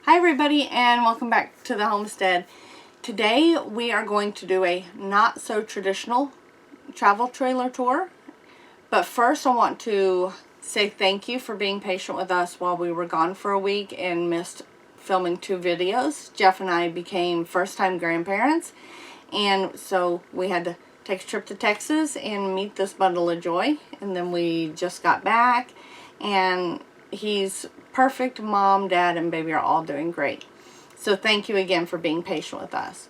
Hi everybody, and welcome back to the Homestead. Today we are going to do a not so traditional travel trailer tour. But first I want to say thank you for being patient with us while we were gone for a week and missed filming 2 videos. Jeff and I became first-time grandparents, and so we had to take a trip to Texas and meet this bundle of joy. And then we just got back, and he's perfect. Mom, Dad, and baby are all doing great. So thank you again for being patient with us.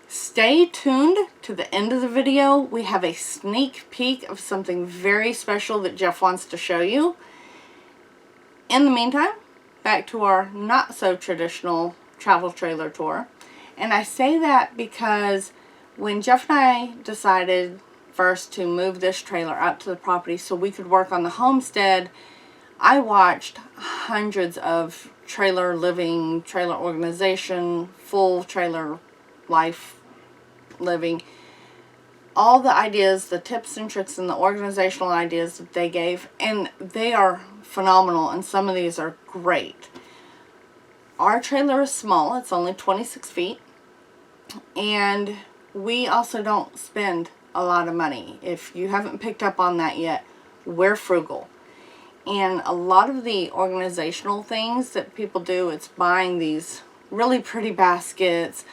Stay tuned to the end of the video. We have a sneak peek of something very special that Jeff wants to show you. In the meantime, back to our not so traditional travel trailer tour. And I say that because when Jeff and I decided first to move this trailer up to the property so we could work on the homestead, I watched hundreds of trailer living, trailer organization, full trailer life living. All the ideas, the tips and tricks and the organizational ideas that they gave, and they are phenomenal, and some of these are great. Our trailer is small. It's only 26 feet. And we also don't spend a lot of money. If you haven't picked up on that yet, we're frugal. And a lot of the organizational things that people do, it's buying these really pretty baskets.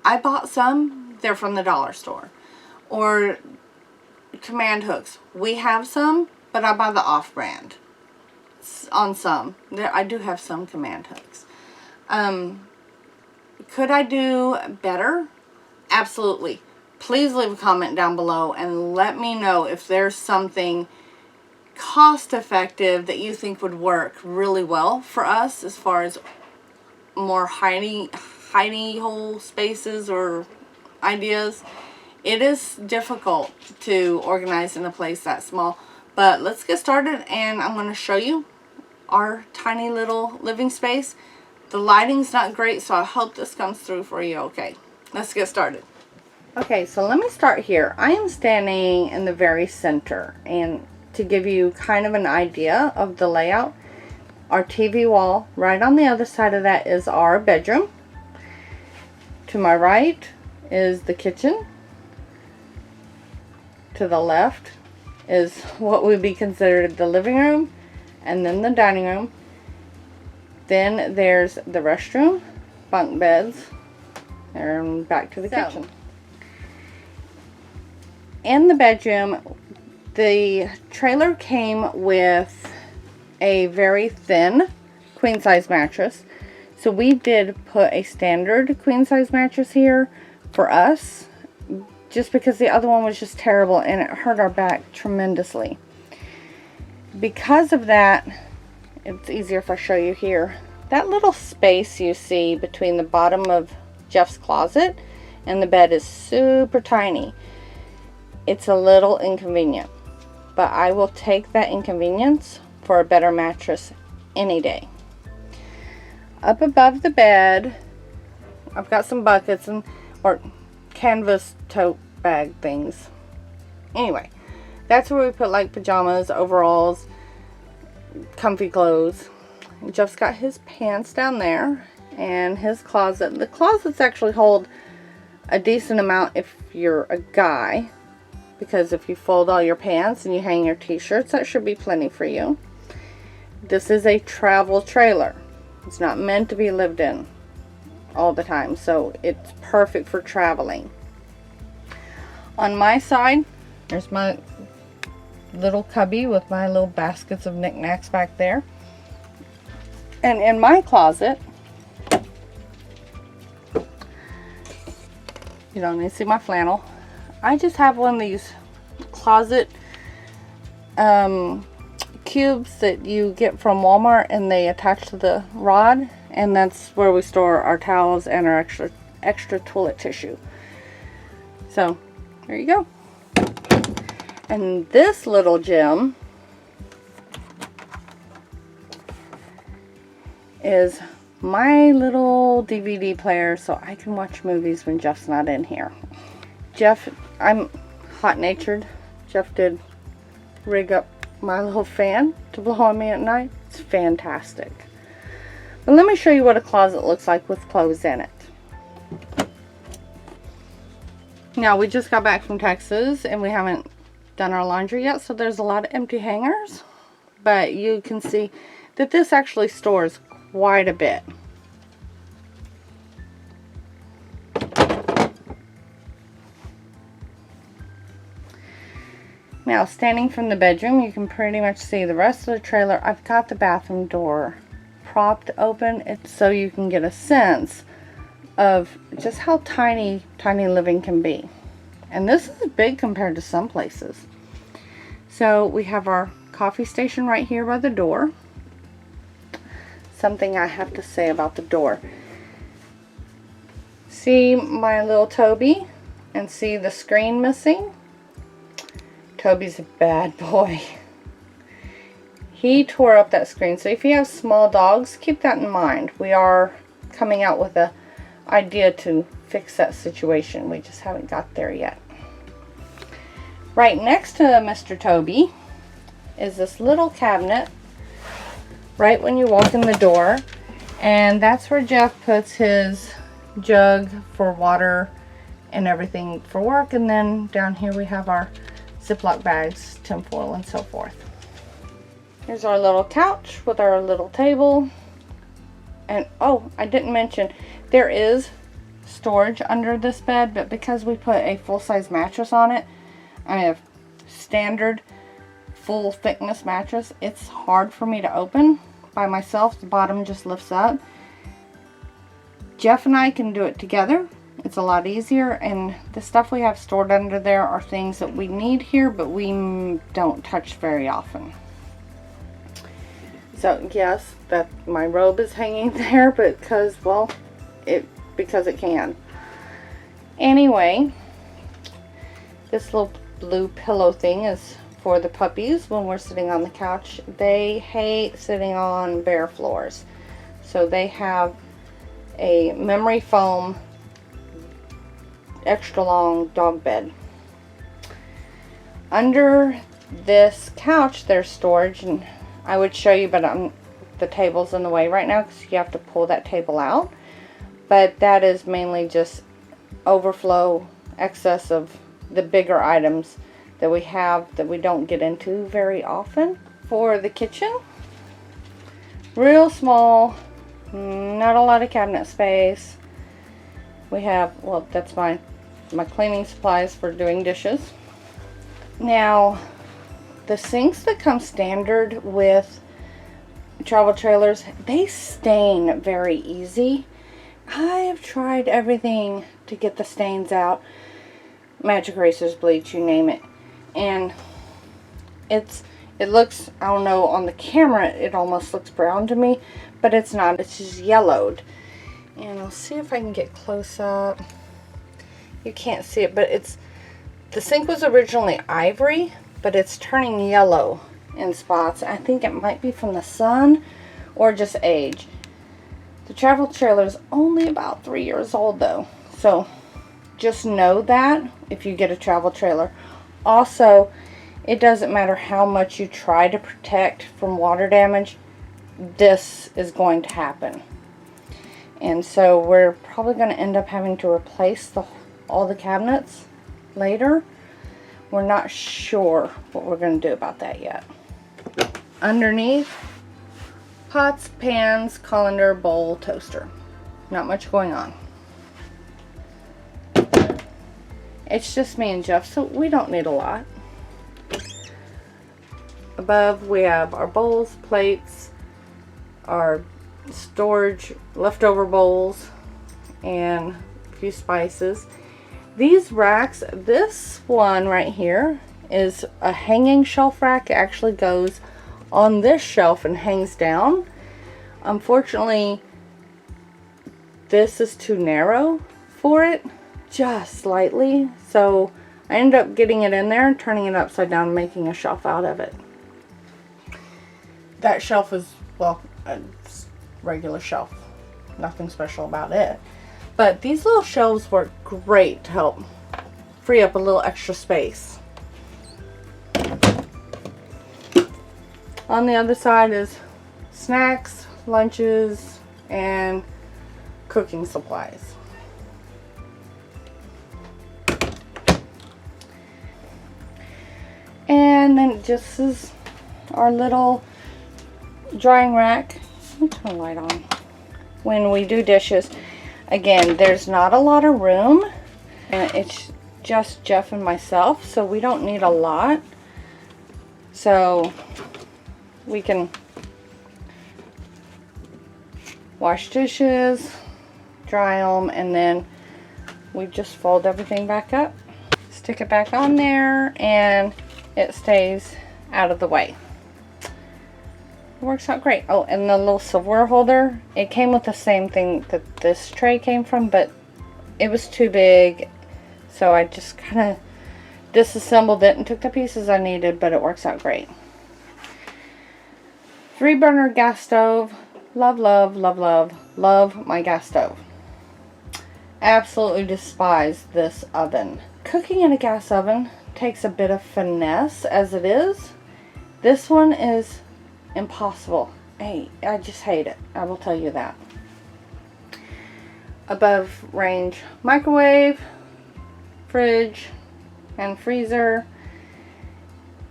I bought some. They're from the dollar store. Or command hooks. We have some, but I buy the off-brand on some. I do have some command hooks. Could I do better? Absolutely. Please leave a comment down below and let me know if there's something cost effective that you think would work really well for us as far as more hidey hole spaces or ideas. It is difficult to organize in a place that small, but let's get started, and I'm going to show you our tiny little living space. The lighting's not great, so I hope this comes through for you okay. Let's get started. Okay, so let me start here. I am standing in the very center, and to give you kind of an idea of the layout, our TV wall, right on the other side of that is our bedroom. To my right is the kitchen. To the left is what would be considered the living room, and then the dining room. Then there's the restroom, bunk beds, and back to the kitchen. In the bedroom, the trailer came with a very thin queen size mattress. So we did put a standard queen size mattress here for us, just because the other one was just terrible and it hurt our back tremendously. Because of that, it's easier if I show you here. That little space you see between the bottom of Jeff's closet and the bed is super tiny. It's a little inconvenient, but I will take that inconvenience for a better mattress any day. Up above the bed, I've got some buckets or canvas tote bag things. Anyway, that's where we put like pajamas, overalls, comfy clothes. Jeff's got his pants down there, and his closet. The closets actually hold a decent amount if you're a guy, because if you fold all your pants and you hang your t-shirts, that should be plenty for you. This is a travel trailer. It's not meant to be lived in all the time, so it's perfect for traveling. On my side, there's my little cubby with my little baskets of knickknacks back there. And in my closet, you don't need to see my flannel. I just have one of these closet cubes that you get from Walmart, and they attach to the rod, and that's where we store our towels and our extra toilet tissue. So there you go. And this little gem is my little DVD player, so I can watch movies when Jeff's not in here. I'm hot-natured. Jeff did rig up my little fan to blow on me at night. It's fantastic. But let me show you what a closet looks like with clothes in it. Now, we just got back from Texas and we haven't done our laundry yet, so there's a lot of empty hangers. But you can see that this actually stores quite a bit. Now, standing from the bedroom, you can pretty much see the rest of the trailer. I've got the bathroom door propped open so you can get a sense of just how tiny living can be. And this is big compared to some places. So we have our coffee station right here by the door. Something I have to say about the door. See my little Toby and see the screen missing? Toby's a bad boy. He tore up that screen. So if you have small dogs, keep that in mind. We are coming out with an idea to fix that situation. We just haven't got there yet. Right next to Mr. Toby is this little cabinet right when you walk in the door. And that's where Jeff puts his jug for water and everything for work. And then down here we have our Ziploc bags, tinfoil, and so forth. Here's our little couch with our little table. And oh, I didn't mention, there is storage under this bed, but because we put a full-size mattress on it, I have standard full thickness mattress, it's hard for me to open by myself. The bottom just lifts up. Jeff and I can do it together. It's a lot easier, and the stuff we have stored under there are things that we need here, but we don't touch very often. So yes, that my robe is hanging there, but because, well, because it can. Anyway, this little blue pillow thing is for the puppies when we're sitting on the couch. They hate sitting on bare floors, so they have a memory foam extra long dog bed. Under this couch there's storage, and I would show you, but the table's in the way right now because you have to pull that table out. But that is mainly just overflow, excess of the bigger items that we have that we don't get into very often. For the kitchen, real small, not a lot of cabinet space. We have, well, that's my cleaning supplies for doing dishes. Now, the sinks that come standard with travel trailers, they stain very easy. I have tried everything to get the stains out. Magic erasers, bleach, you name it. And it looks, I don't know, on the camera it almost looks brown to me, but it's not. It's just yellowed. And I'll see if I can get close up. You can't see it, but the sink was originally ivory, but it's turning yellow in spots. I think it might be from the sun or just age. The travel trailer is only about 3 years old though, so just know that if you get a travel trailer. Also, it doesn't matter how much you try to protect from water damage, this is going to happen. And so we're probably going to end up having to replace all the cabinets later. We're not sure what we're going to do about that yet. Underneath, pots, pans, colander, bowl, toaster. Not much going on. It's just me and Jeff, so we don't need a lot. Above, we have our bowls, plates, our storage, leftover bowls, and a few spices. These racks, this one right here is a hanging shelf rack. It actually goes on this shelf and hangs down. Unfortunately, this is too narrow for it, just slightly. So I ended up getting it in there and turning it upside down and making a shelf out of it. That shelf is, well, a regular shelf. Nothing special about it. But these little shelves work great to help free up a little extra space. On the other side is snacks, lunches, and cooking supplies. And then this is our little drying rack. Let me turn the light on. When we do dishes, again, there's not a lot of room, and it's just Jeff and myself, so we don't need a lot. So we can wash dishes, dry them, and then we just fold everything back up, stick it back on there, and it stays out of the way. It works out great. Oh, and the little silverware holder, it came with the same thing that this tray came from, but it was too big, so I just kind of disassembled it and took the pieces I needed, but it works out great. 3-burner gas stove. Love, love, love, love, love my gas stove. Absolutely despise this oven. Cooking in a gas oven takes a bit of finesse as it is. This one is impossible. Hey, I just hate it. I will tell you that. Above range microwave, fridge, and freezer.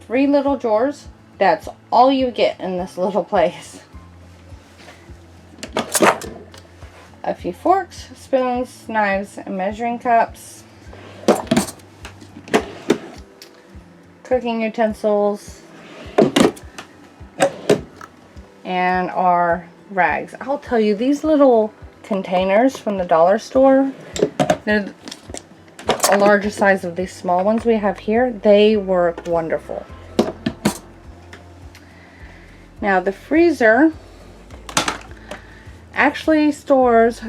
3 little drawers. That's all you get in this little place. A few forks, spoons, knives, and measuring cups. Cooking utensils. And our rags. I'll tell you, these little containers from the dollar store, they're a larger size of these small ones we have here. They work wonderful. Now the freezer actually stores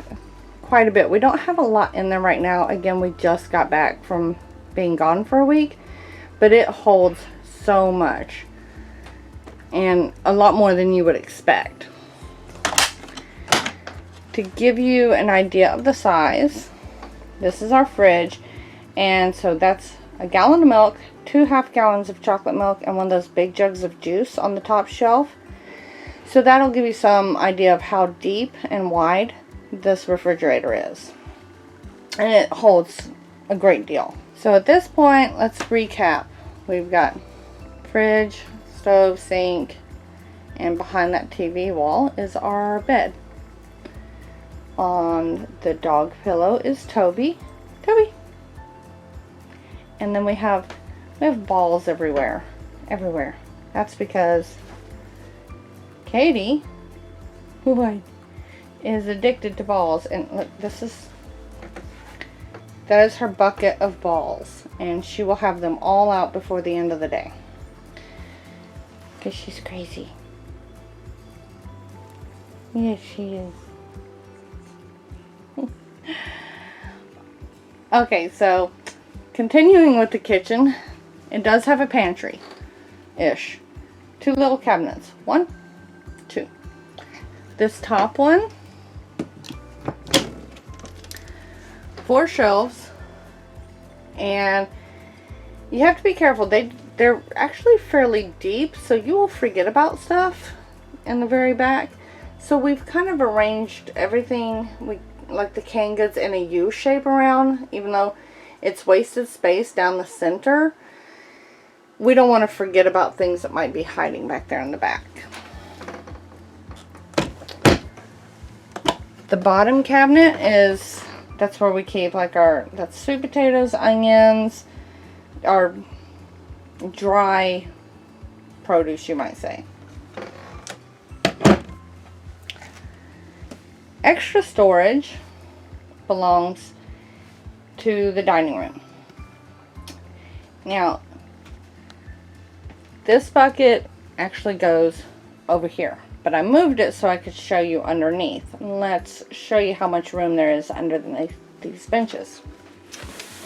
quite a bit. We don't have a lot in there right now. Again, we just got back from being gone for a week, but it holds so much. And a lot more than you would expect. To give you an idea of the size, this is our fridge, and so that's a gallon of milk, 2 half gallons of chocolate milk, and one of those big jugs of juice on the top shelf. So that'll give you some idea of how deep and wide this refrigerator is. And it holds a great deal. So at this point, let's recap. We've got fridge, stove, sink, and behind that TV wall is our bed. On the dog pillow is Toby. Toby! And then we have balls everywhere. Everywhere. That's because Katie, who is addicted to balls, and look, that is her bucket of balls, and she will have them all out before the end of the day. Because she's crazy. Yes, she is. Okay, so continuing with the kitchen, it does have a pantry-ish. 2 little cabinets. 1, 2. This top one, 4 shelves, and you have to be careful. They're actually fairly deep, so you will forget about stuff in the very back. So we've kind of arranged everything, like the canned goods, in a U shape around, even though it's wasted space down the center. We don't want to forget about things that might be hiding back there in the back. The bottom cabinet that's where we keep like that's sweet potatoes, onions, our dry produce, you might say. Extra storage belongs to the dining room. Now, this bucket actually goes over here, but I moved it so I could show you underneath. Let's show you how much room there is underneath these benches.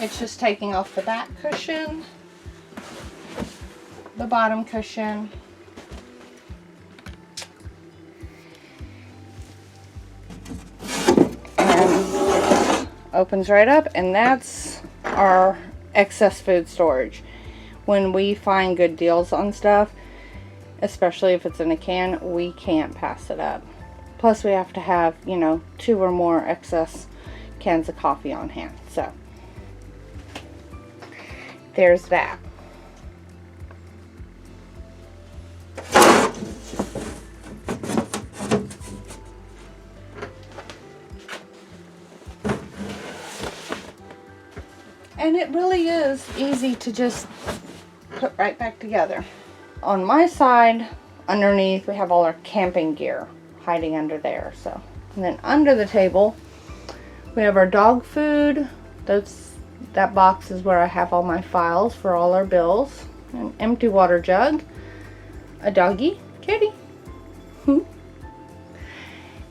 It's just taking off the back cushion, the bottom cushion, and opens right up, and that's our excess food storage. When we find good deals on stuff, especially if it's in a can, we can't pass it up. Plus we have to have, you know, 2 or more excess cans of coffee on hand. So there's that. And it really is easy to just put right back together. On my side, underneath, we have all our camping gear hiding under there. So, and then under the table, we have our dog food. That box is where I have all my files for all our bills. An empty water jug, a doggy, kitty.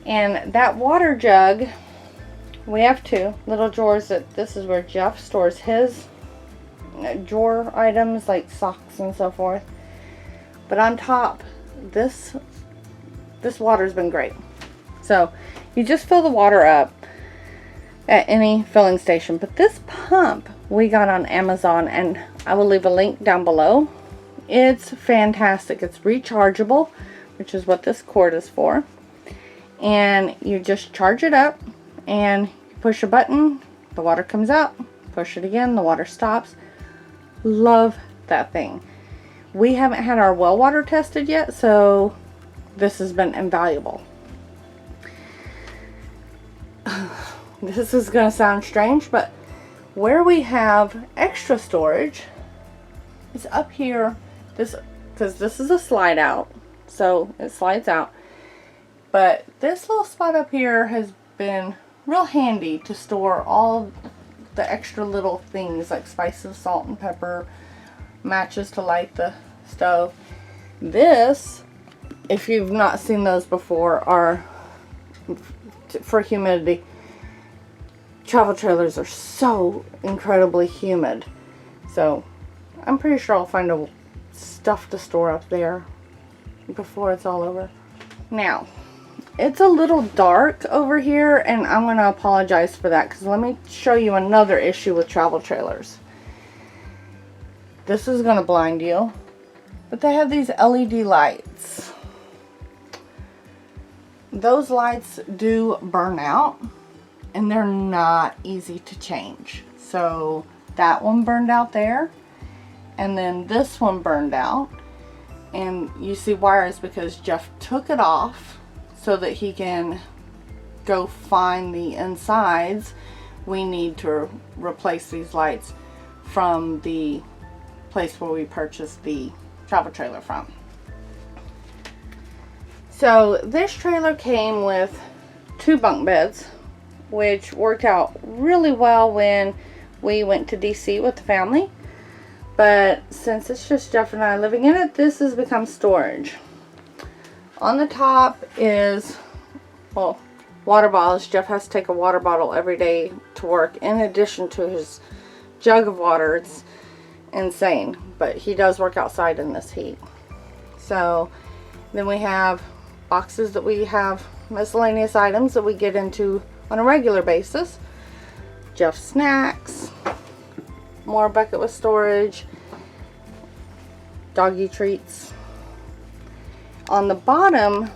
And that water jug, we have 2 little drawers. This is where Jeff stores his drawer items like socks and so forth. But on top, this water's been great. So you just fill the water up at any filling station. But this pump we got on Amazon, and I will leave a link down below. It's fantastic. It's rechargeable, which is what this cord is for. And you just charge it up and you push a button, the water comes out. Push it again, the water stops. Love that thing. We haven't had our well water tested yet, so this has been invaluable. This is going to sound strange, but where we have extra storage is up here. Because this is a slide out, so it slides out. But this little spot up here has been real handy to store all the extra little things like spices, salt and pepper, matches to light the stove. This, if you've not seen those before, are for humidity. Travel trailers are so incredibly humid, so I'm pretty sure I'll find stuff to store up there before it's all over. Now, it's a little dark over here, and I'm going to apologize for that, because let me show you another issue with travel trailers. This is going to blind you, but they have these LED lights. Those lights do burn out, and they're not easy to change. So that one burned out there, and then this one burned out. And you see wires because Jeff took it off so that he can go find the insides. We need to replace these lights from the place where we purchased the travel trailer from. So this trailer came with 2 bunk beds, which worked out really well when we went to DC with the family. But since it's just Jeff and I living in it, this has become storage. On the top is, well, water bottles. Jeff has to take a water bottle every day to work in addition to his jug of water. It's insane, but he does work outside in this heat. So then we have boxes that we have miscellaneous items that we get into on a regular basis. Jeff's snacks, more bucket with storage, doggy treats. On the bottom,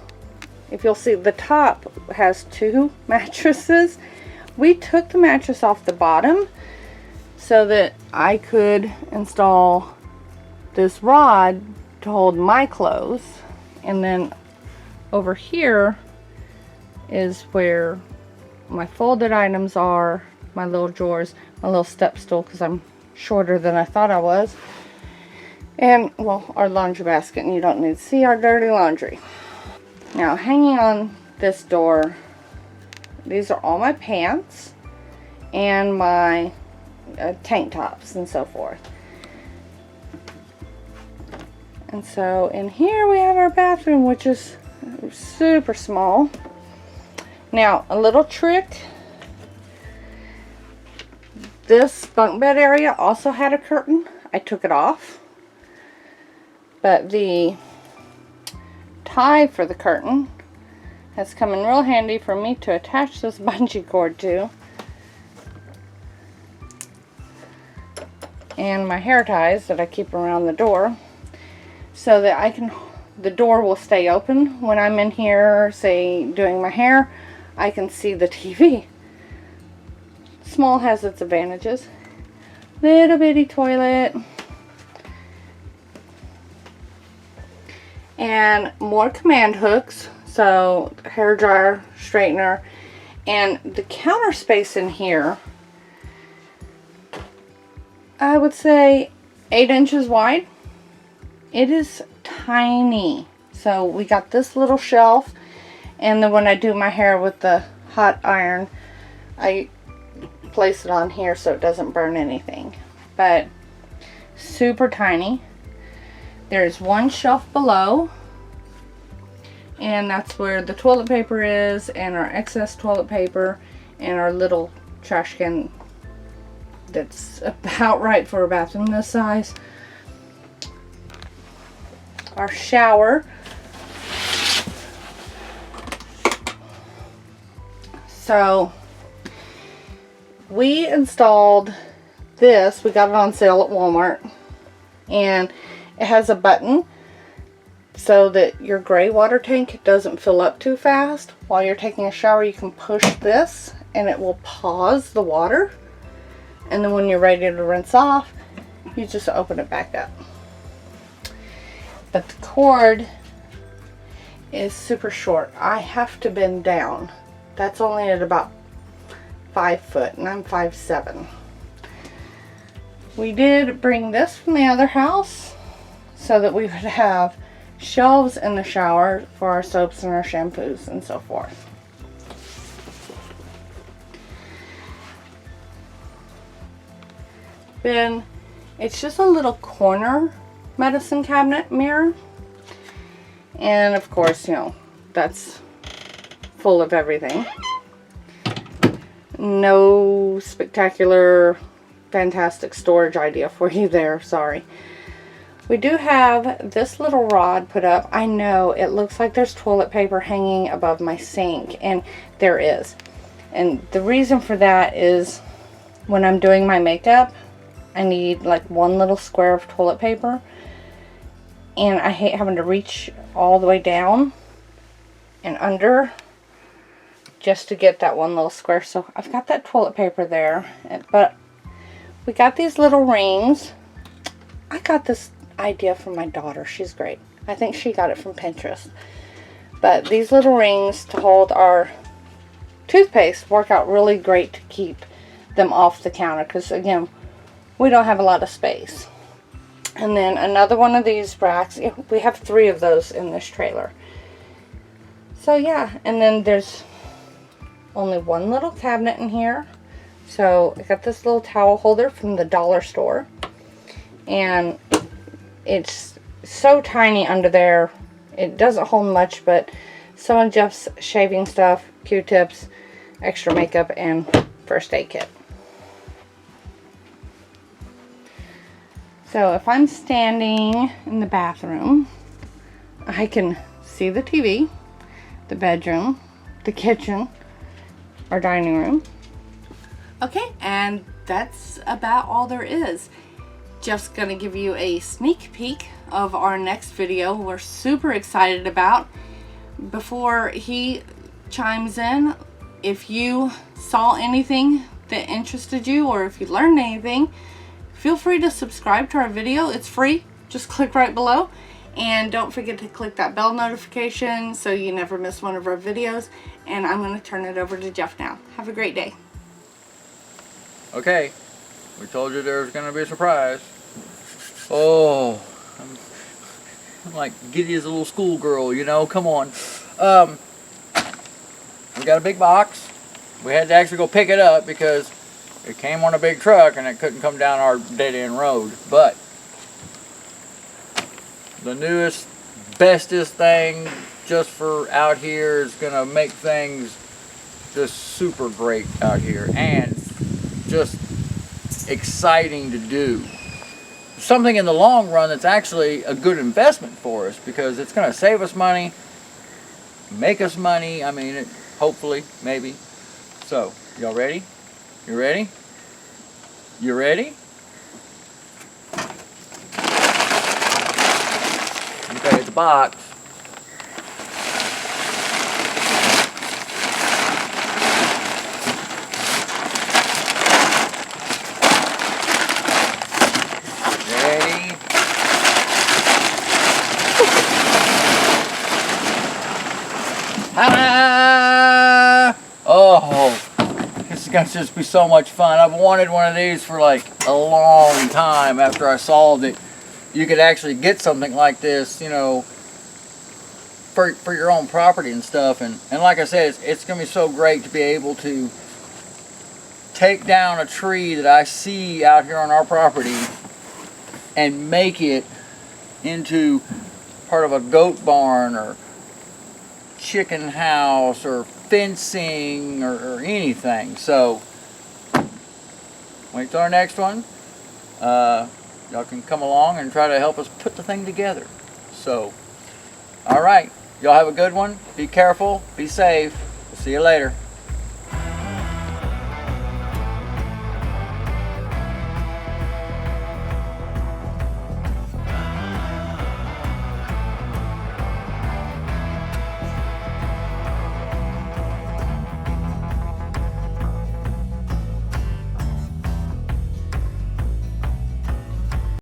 if you'll see, the top has 2 mattresses. We took the mattress off the bottom so that I could install this rod to hold my clothes, and then over here is where my folded items are, my little drawers, my little step stool because I'm shorter than I thought I was, and, well, our laundry basket, and you don't need to see our dirty laundry. Now, hanging on this door, these are all my pants and my tank tops and so forth. And so in here we have our bathroom, which is super small. Now, a little trick. This bunk bed area also had a curtain. I took it off. But the tie for the curtain has come in real handy for me to attach this bungee cord to. And my hair ties that I keep around the door, so that I can the door will stay open when I'm in here, say, doing my hair. I can see the TV. Small has its advantages. Little bitty toilet. And more command hooks. So, hair dryer, straightener. And the counter space in here, I would say 8 inches wide. It is tiny. So we got this little shelf, and then when I do my hair with the hot iron, I place it on here so it doesn't burn anything. But super tiny. There's one shelf below, and that's where the toilet paper is, and our excess toilet paper, and our little trash can that's about right for a bathroom this size. Our shower. So we installed this. We got it on sale at Walmart, and it has a button so that your gray water tank doesn't fill up too fast. While you're taking a shower, you can push this and it will pause the water, and then when you're ready to rinse off, you just open it back up. But the cord is super short. I have to bend down. That's only at about 5 foot, and I'm 5'7". We did bring this from the other house so that we would have shelves in the shower for our soaps and our shampoos and so forth. Then it's just a little corner medicine cabinet mirror, and of course, you know, that's full of everything. No spectacular fantastic storage idea for you there, sorry. We do have this little rod put up. I know it looks like there's toilet paper hanging above my sink, and there is. And the reason for that is when I'm doing my makeup, I need like one little square of toilet paper, and I hate having to reach all the way down and under just to get that one little square. So I've got that toilet paper there, but we got these little rings. I got this idea from my daughter. She's great. I think she got it from Pinterest. But these little rings to hold our toothpaste work out really great to keep them off the counter, because again, we don't have a lot of space. And then another one of these racks. We have 3 of those in this trailer. So yeah, and then there's only one little cabinet in here. So I got this little towel holder from the dollar store, and it's so tiny under there. It doesn't hold much, but some of Jeff's shaving stuff, Q-tips, extra makeup, and first aid kit. So if I'm standing in the bathroom, I can see the TV, the bedroom, the kitchen, our dining room. Okay, and that's about all there is. Jeff's gonna give you a sneak peek of our next video we're super excited about. Before he chimes in, if you saw anything that interested you, or if you learned anything, feel free to subscribe to our video. It's free. Just click right below. And don't forget to click that bell notification so you never miss one of our videos. And I'm going to turn it over to Jeff now. Have a great day. Okay, we told you there was going to be a surprise. Oh, I'm like giddy as a little schoolgirl, you know, come on. We got a big box. We had to actually go pick it up because it came on a big truck and it couldn't come down our dead-end road. But the newest, bestest thing just for out here is going to make things just super great out here and just exciting to do. Something in the long run that's actually a good investment for us, because it's going to save us money, make us money. I mean, hopefully, maybe. So, y'all ready? You ready? You ready? Okay, it's a box. Oh, this is gonna just be so much fun. I've wanted one of these for like a long time after I saw that you could actually get something like this, you know, for your own property and stuff. And like I said, it's gonna be so great to be able to take down a tree that I see out here on our property and make it into part of a goat barn or chicken house or fencing or anything. So wait till our next one. Y'all can come along and try to help us put the thing together. So, all right, y'all have a good one. Be careful, be safe. We'll see you later.